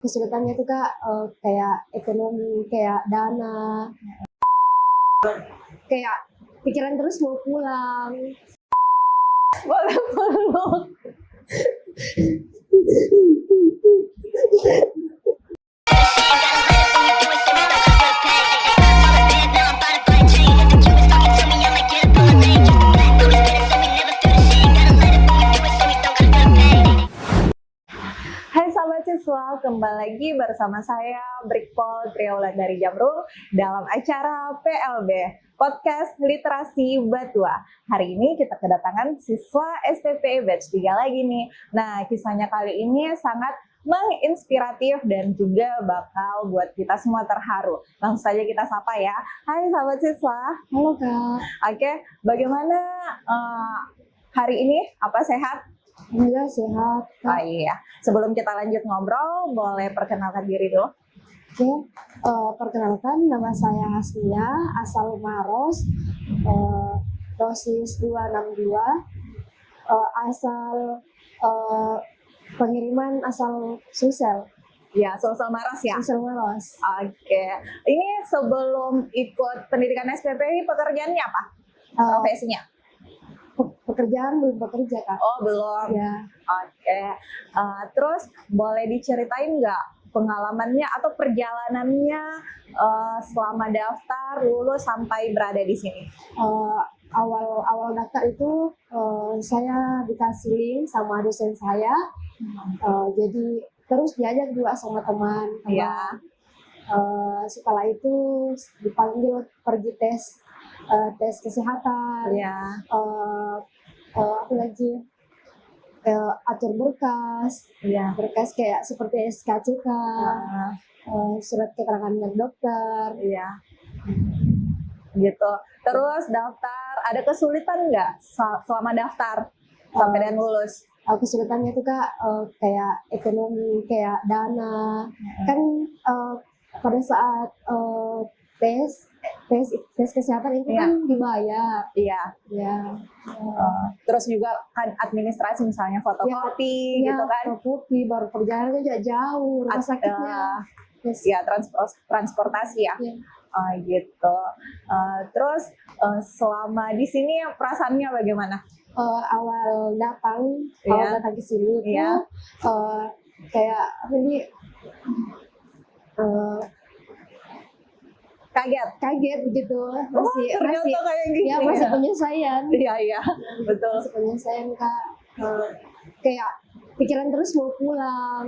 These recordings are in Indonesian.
Kesulitannya itu Kak, kayak ekonomi, kayak dana, kayak pikiran terus mau pulang. Boleh peluk. Hai sahabat siswa, kembali lagi bersama saya Brikpol Triaulan dari Jamrung dalam acara PLB, Podcast Literasi Batua. Hari ini kita kedatangan siswa SPP Batch 3 lagi nih. Nah, kisahnya kali ini sangat menginspiratif dan juga bakal buat kita semua terharu. Langsung saja kita sapa ya. Hai sahabat siswa. Halo Kak, Oke, bagaimana hari ini? Apa sehat? alhamdulillah sehat Oh Kak. iya, sebelum kita lanjut ngobrol, boleh perkenalkan diri dulu. Oke, perkenalkan nama saya Hasnia, asal Maros, dosis 262, asal pengiriman asal Sulsel, Ya, Sulsel Maros ya. Sulsel Maros. Oke, ini sebelum ikut pendidikan SPP, ini pekerjaannya apa? Profesinya? Pekerjaan belum bekerja Kak. Oh, belum. Ya, Oke, terus boleh diceritain nggak pengalamannya atau perjalanannya selama daftar, lulus sampai berada di sini? awal daftar itu saya dikasih link sama dosen saya, jadi terus diajak juga sama teman-teman. Iya. Setelah itu dipanggil pergi tes kesehatan, Iya. apa lagi, atur berkas Iya. kayak seperti SKCK, Nah, surat keterangan dari dokter. iya. Gitu. Terus daftar, ada kesulitan nggak selama daftar sampai dan lulus? Kesulitannya itu Kak, kayak ekonomi, kayak dana, kan pada saat tes kesehatan itu Iya. kan dibayar, Iya. ya. Terus juga kan administrasi misalnya fotokopi Ya, gitu kan. kopi baru perjalanannya juga jauh, rumah sakitnya. Yes. Ya, transportasi ya. Ya. Gitu. Terus selama di sini perasaannya bagaimana? Awal datang Iya. ke sini itu Iya. kayak ini kaget begitu, masih ternyata kayak gini ya masih ya. penyesuaian. Iya, betul. Masih penyesuaian Kak. Kayak pikiran terus mau pulang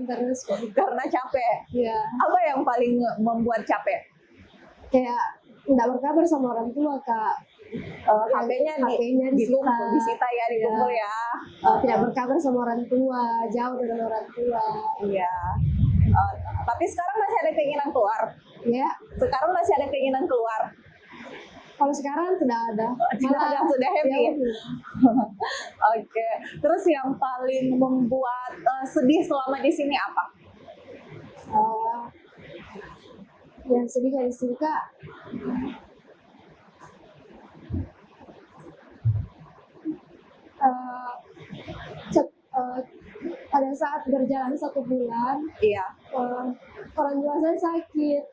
terus. Karena capek. Ya, Apa yang paling membuat capek? kayak nggak berkabar sama orang tua Kak. HP-nya disita ya, dikumpul ya. Tidak berkabar sama orang tua, jauh dengan orang tua. Iya. Tapi sekarang masih ada keinginan keluar. Ya, Sekarang masih ada keinginan keluar. kalau sekarang tidak ada. Tidak ada, sudah happy. Ya, Oke. Terus yang paling membuat sedih selama di sini apa? yang sedih dari sini Kak, pada saat berjalan 1 bulan, Iya. orang tua saya sakit.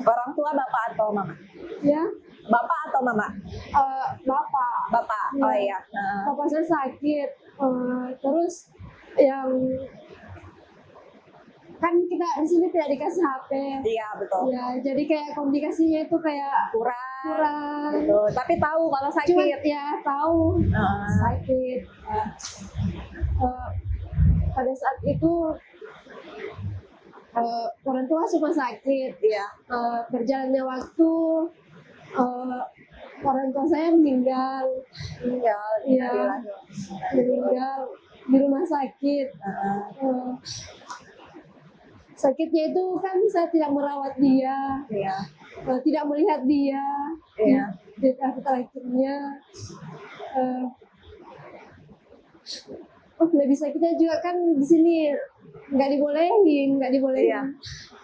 Orang tua bapak atau mama? Ya, Bapak atau mama? bapak. Bapak. Oh iya. Bapak saya sakit. Terus yang kan kita di sini tidak dikasih HP. Iya, betul. Ya, jadi kayak komunikasinya itu kayak kurang. Betul. Tapi tahu kalau Cuma sakit. ya tahu sakit. Pada saat itu orang tua cuma sakit. Iya. Berjalannya waktu orang tua saya meninggal. Iya, meninggal di rumah sakit. Sakitnya itu kan saya tidak merawat dia, Iya. tidak melihat dia. Iya. Di terakhirnya lebih sakitnya juga kan di sini nggak dibolehin. Iya.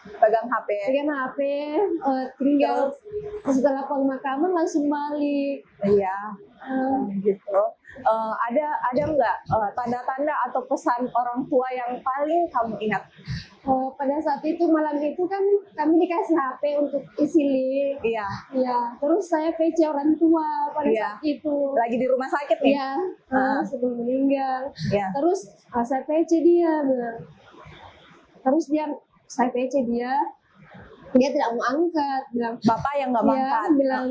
pegang HP. pegang HP, tinggal setelah pemakaman langsung balik. Iya. Eh, Gitu. Ada nggak tanda-tanda atau pesan orang tua yang paling kamu ingat? pada saat itu malam itu kan kami dikasih HP untuk isi link. Iya. Ya, terus saya PC orang tua pada Iya. saat itu. Lagi di rumah sakit nih? Iya, sebelum meninggal. Iya. Terus saya PC dia bilang. Terus saya PC dia tidak mau angkat, bilang Bapak yang nggak dia mangkat? bilang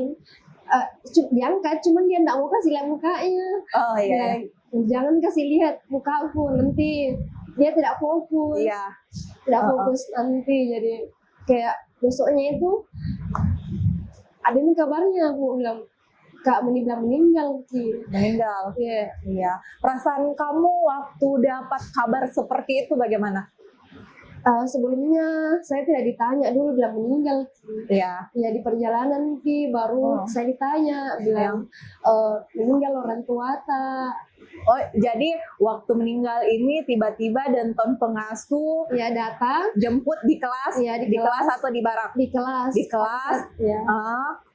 diangkat, cuman dia tidak mau kasih lihat mukanya. Oh iya. Bilang, jangan kasih lihat mukaku nanti dia tidak fokus. Iya. Tidak fokus nanti, jadi kayak besoknya itu ada nih kabarnya, aku bilang Kak bilang meninggal Ki. Meninggal. Iya. Iya. Perasaan kamu waktu dapat kabar seperti itu bagaimana? Sebelumnya saya tidak ditanya dulu, bilang meninggal Ki. Iya. Ya di perjalanan Ki baru saya ditanya, bilang meninggal orang tua tak. Oh, jadi waktu meninggal ini tiba-tiba Danton pengasuh Ya datang jemput di kelas, Iya, di kelas atau di barak? di kelas. Di kelas. Ya.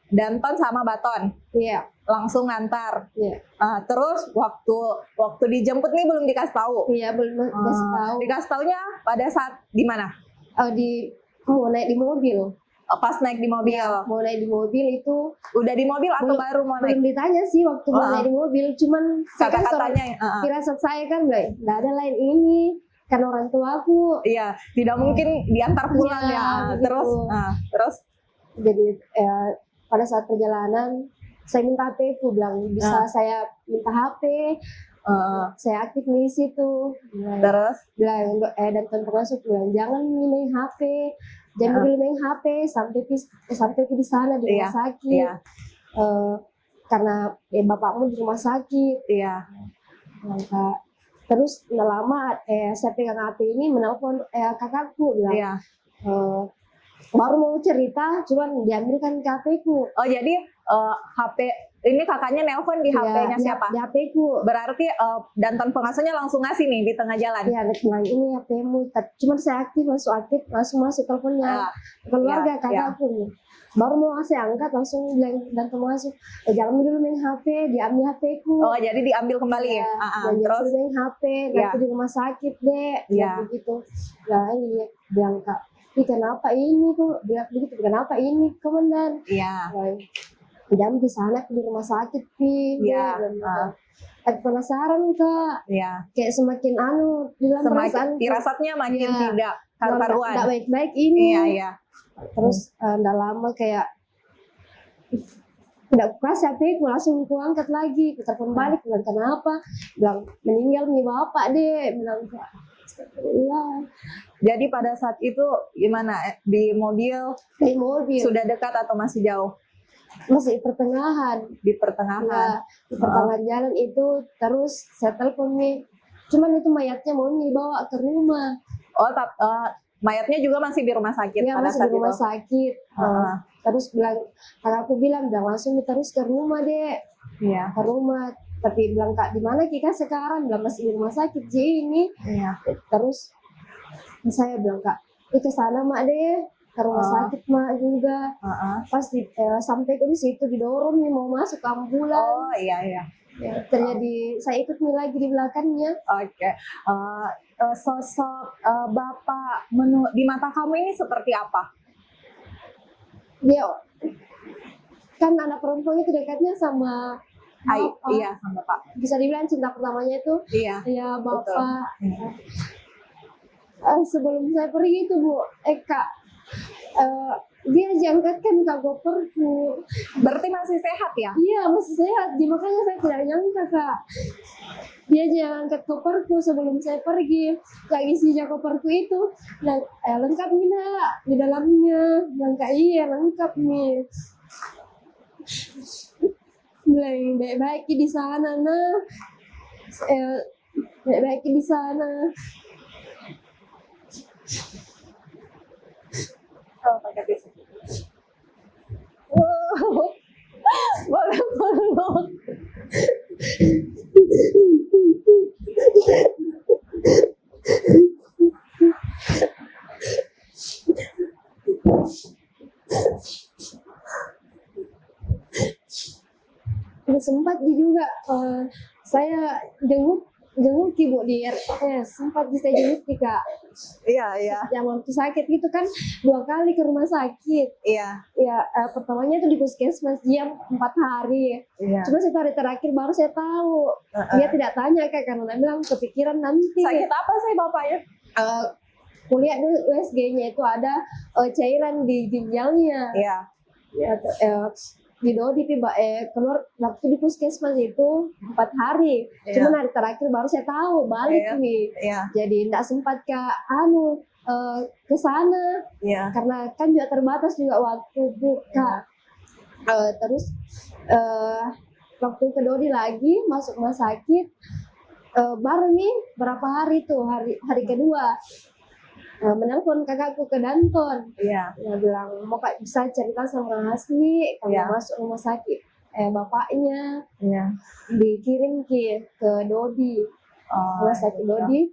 Danton sama Baton Iya. langsung ngantar. Iya. Terus waktu dijemput nih belum dikasih tahu. Iya, belum dikasih tahu. Dikasih taunya pada saat di mana? Mau naik di mobil. Pas naik di mobil. Mau naik di mobil itu Udah di mobil atau baru mau naik? belum ditanya sih waktu mau naik di mobil, cuman saya kan Kata-katanya. firasat saya kan nggak ada lain ini kan orang tuaku. Iya, tidak mungkin diantar pulang Iya, ya. begitu. Terus Jadi pada saat perjalanan saya minta HP, aku bilang bisa saya minta HP, saya aktif di situ. terus Bilang dan pengasuh bilang jangan main HP, jangan dulu main HP sampai di sana di rumah sakit. Iya. Karena bapakmu di rumah sakit. Iya. Nah, terus nggak lama saya pegang HP ini menelpon kakakku bilang Iya. baru mau cerita cuman diambilkan ke HP-ku. Oh, jadi HP ini kakaknya nelpon di HP-nya siapa? Di HP-ku. Berarti Danton pengasuhnya langsung ngasih nih di tengah jalan. Iya, bilang ini HP-mu. Cuman saya aktif langsung masuk teleponnya keluarga kakakku nih. Baru mau saya angkat langsung bilang dan pengasuh jangan dulu main HP, diambil HP-ku. Oh, jadi diambil kembali. Terus main HP, nanti di rumah sakit deh. Iya. Begitu. Nah, iya bilang Kak, kenapa ini tuh? Bilang begitu, kenapa ini komandan? Iya. Jam di sana di rumah sakit Pi. Iya. Penasaran Kak. Iya. Kayak semakin di dalam perasaan firasatnya makin Iya. tidak karu-karuan. Tidak baik-baik ini. Iya, iya. Terus tidak lama kayak tidak kasih HP, aku langsung ku angkat lagi, ku telepon balik, bilang kenapa? Bilang meninggal nih bapak deh, bilang astagfirullah. Jadi pada saat itu gimana? Di mobil Di mobil sudah dekat atau masih jauh? masih pertengahan. Di pertengahan. Ya, di pertengahan jalan itu terus saya telepon nih. Cuman itu mayatnya mau dibawa ke rumah. Oh, mayatnya juga masih di rumah sakit Ya, pada masih saat di rumah itu. sakit. Terus kakakku bilang langsung terus ke rumah deh. Iya. Ke rumah. Tapi bilang Kak di mana Kika sekarang? Bilang masih di rumah sakit Ji ini. Iya. Terus saya bilang Kak, ke sana Mak deh. Ke rumah sakit Mak juga. Pas sampai di situ didorong nih mau masuk ambulan. Oh, iya, iya. Ya, terjadi saya ikut nih lagi di belakangnya. Oke. Sosok Bapak di mata kamu ini seperti apa? Dia kan anak perempuan itu dekatnya sama Bapak. Iya, sama Bapak. Bisa dibilang cinta pertamanya itu Iya. ya Bapak. Betul. Sebelum saya pergi itu Bu, Kak, dia diangkatkan ke koperku. Berarti masih sehat ya? Iya masih sehat, makanya saya tidak nyangka Kak. Dia angkat koperku sebelum saya pergi. Yang isinya koperku itu lengkap tidak di dalamnya? Lengkap, iya lengkap nih. Bilang baik-baik di sana nah. Baik-baik di sana. Oh, pakai tisu. Boleh peluk. sempat juga saya jenguk ibu di RS, sempat bisa jenguk Kak. Iya. Yang waktu sakit gitu kan 2 kali ke rumah sakit. Iya. Ya, pertamanya itu di puskesmas jam 4 hari. Iya. Cuma 1 hari terakhir baru saya tahu. Dia tidak tanya Kak, karena dia bilang kepikiran nanti. Sakit apa sih bapaknya? Kuliah dulu USG-nya itu ada cairan di ginjalnya. Iya. Ya, di Dodi keluar waktu di puskesmas itu 4 hari. Iya. Cuma hari terakhir baru saya tahu balik nih. Iya. Jadi tidak sempat ke sana. Iya. Karena kan juga terbatas juga waktu buka. Terus waktu ke Dodi lagi masuk rumah sakit, baru nih berapa hari tuh hari kedua. Menelpon kakakku ke Danton. Iya. Dia bilang mau Kak bisa cerita sama Hasni kalau masuk rumah sakit. Bapaknya dikirim ke Dodi, rumah sakit Dodi.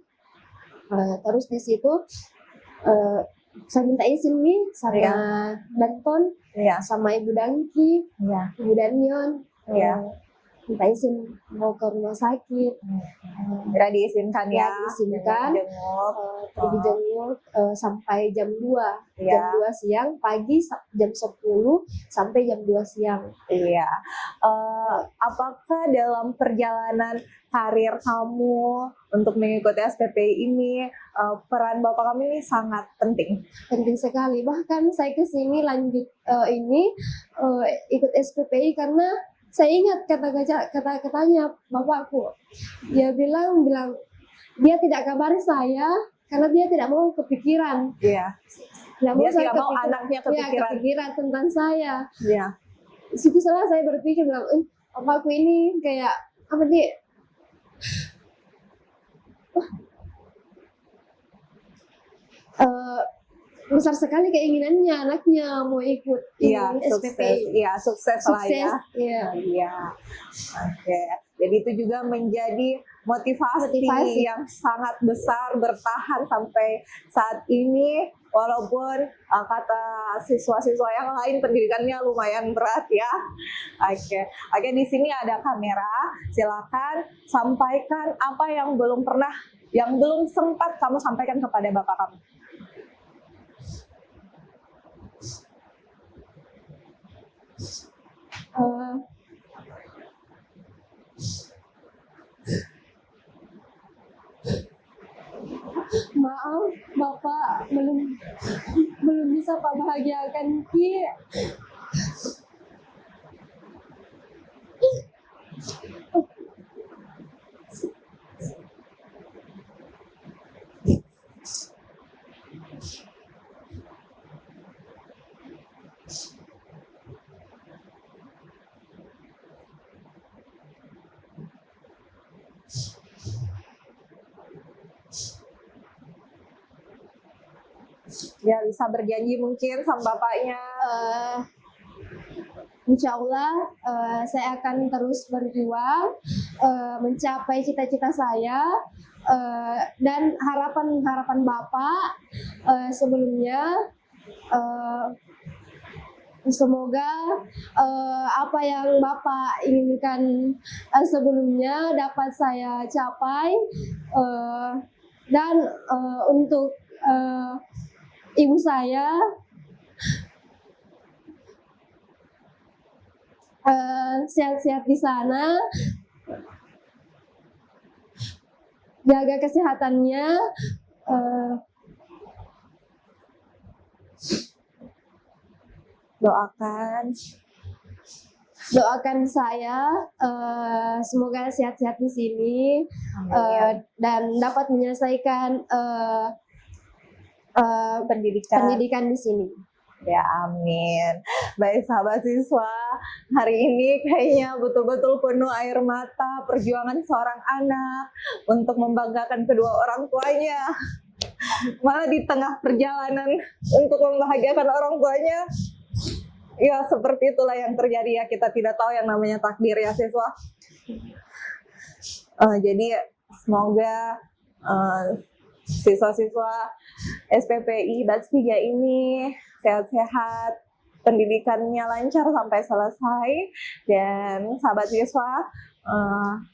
Terus di situ saya minta izin nih sama Danton, sama Ibu Dangki, Ibu Danyon. Minta izin mau ke rumah sakit. Tidak diizinkan ya. Diizinkan. Pergi jenguk sampai jam 2. Jam 2 siang, pagi jam 10 sampai jam 2 siang. Iya. Apakah dalam perjalanan karir kamu untuk mengikuti SPPI ini peran bapak kami ini sangat penting? Penting sekali. Bahkan saya kesini lanjut ikut SPPI karena saya ingat kata-katanya bapakku. Dia bilang dia tidak kabari saya karena dia tidak mau kepikiran. Iya. Dia tidak mau anaknya kepikiran tentang saya. Iya. Di situ saya berpikir bilang, bapakku ini kayak apa dia? Besar sekali keinginannya anaknya mau ikut SPPI. Sukses lah ya. Iya. Oke. Jadi itu juga menjadi motivasi yang sangat besar bertahan sampai saat ini, walaupun kata siswa-siswa yang lain pendidikannya lumayan berat ya. Oke, di sini ada kamera. Silakan sampaikan apa yang belum sempat kamu sampaikan kepada bapak kamu. Maaf, Bapak belum bisa Pak bahagiakan Ki. Ya, bisa berjanji mungkin sama bapaknya. Insya Allah saya akan terus berjuang mencapai cita-cita saya dan harapan Bapak sebelumnya. Semoga apa yang Bapak inginkan sebelumnya dapat saya capai, dan untuk ibu saya sehat-sehat di sana, jaga kesehatannya, doakan saya semoga sehat-sehat di sini dan dapat menyelesaikan pendidikan di sini. Ya, amin. Baik sahabat siswa, hari ini kayaknya betul-betul penuh air mata perjuangan seorang anak untuk membanggakan kedua orang tuanya. Malah di tengah perjalanan untuk membahagiakan orang tuanya, ya seperti itulah yang terjadi ya. Kita tidak tahu yang namanya takdir ya siswa. Jadi semoga siswa-siswa SPPI Batch 3 ini sehat-sehat, pendidikannya lancar sampai selesai. Dan sahabat siswa,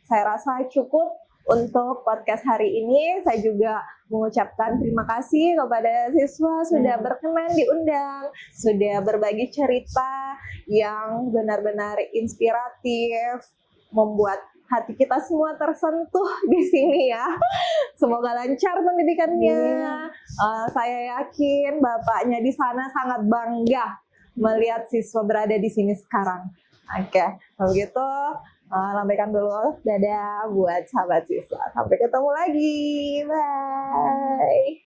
saya rasa cukup untuk podcast hari ini. Saya juga mengucapkan terima kasih kepada siswa sudah berkenan diundang, sudah berbagi cerita yang benar-benar inspiratif, membuat hati kita semua tersentuh di sini ya. Semoga lancar pendidikannya. Saya yakin bapaknya di sana sangat bangga melihat siswa berada di sini sekarang. Oke, kalau gitu lambaikan dulu dadah buat sahabat siswa. Sampai ketemu lagi. Bye.